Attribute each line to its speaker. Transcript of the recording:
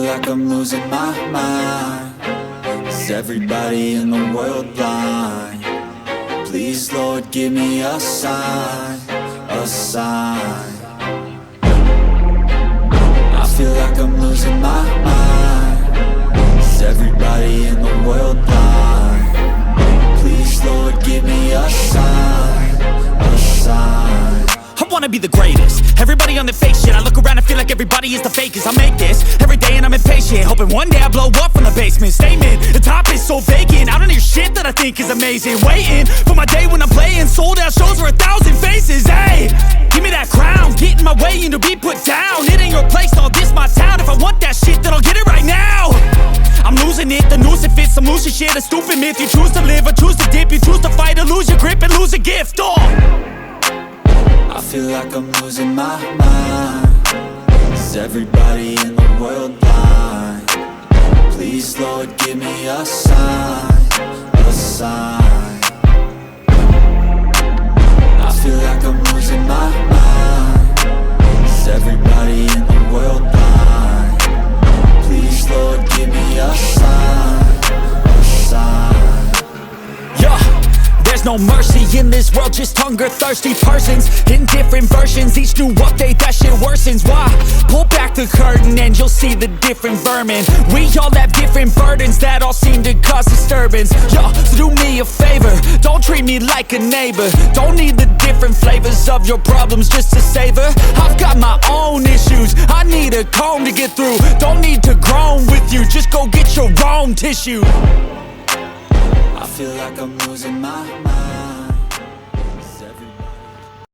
Speaker 1: like I'm losing my mind. Is everybody in the world blind? Please, Lord, give me a sign, a sign. I feel like I'm losing my mind. Is everybody in the world blind? Please, Lord, give me a sign, a sign.
Speaker 2: I wanna be the greatest. Everybody on the fake shit. I look around and feel like everybody is the fakest. I make this every day and I'm impatient, hoping one day I blow up from the basement. Statement, the top is so vacant. I don't hear shit that I think is amazing. Waiting for my day when I'm playing sold out shows for 1,000 faces. Hey, give me that crown, get in my way and to be put down. It ain't your place, all this my town. If I want that shit, then I'll get it right now. I'm losing it, the noose it fits. I'm losing shit, a stupid myth. You choose to live or choose to dip. You choose to fight or lose your grip and lose a gift.
Speaker 1: I feel like I'm losing my mind. Is everybody in the world blind? Please, Lord, give me a sign, a sign. I feel like I'm losing my mind. Is everybody in the world blind? Please, Lord, give me a sign, a sign.
Speaker 2: There's no mercy in this world, just hunger-thirsty persons in different versions. Each new update, that shit worsens. Why? Pull back the curtain and you'll see the different vermin. We all have different burdens that all seem to cause disturbance. Yo, so do me a favor, don't treat me like a neighbor. Don't need the different flavors of your problems just to savor. I've got my own issues, I need a comb to get through. Don't need to groan with you, just go get your own tissue.
Speaker 1: I feel like I'm losing my mind.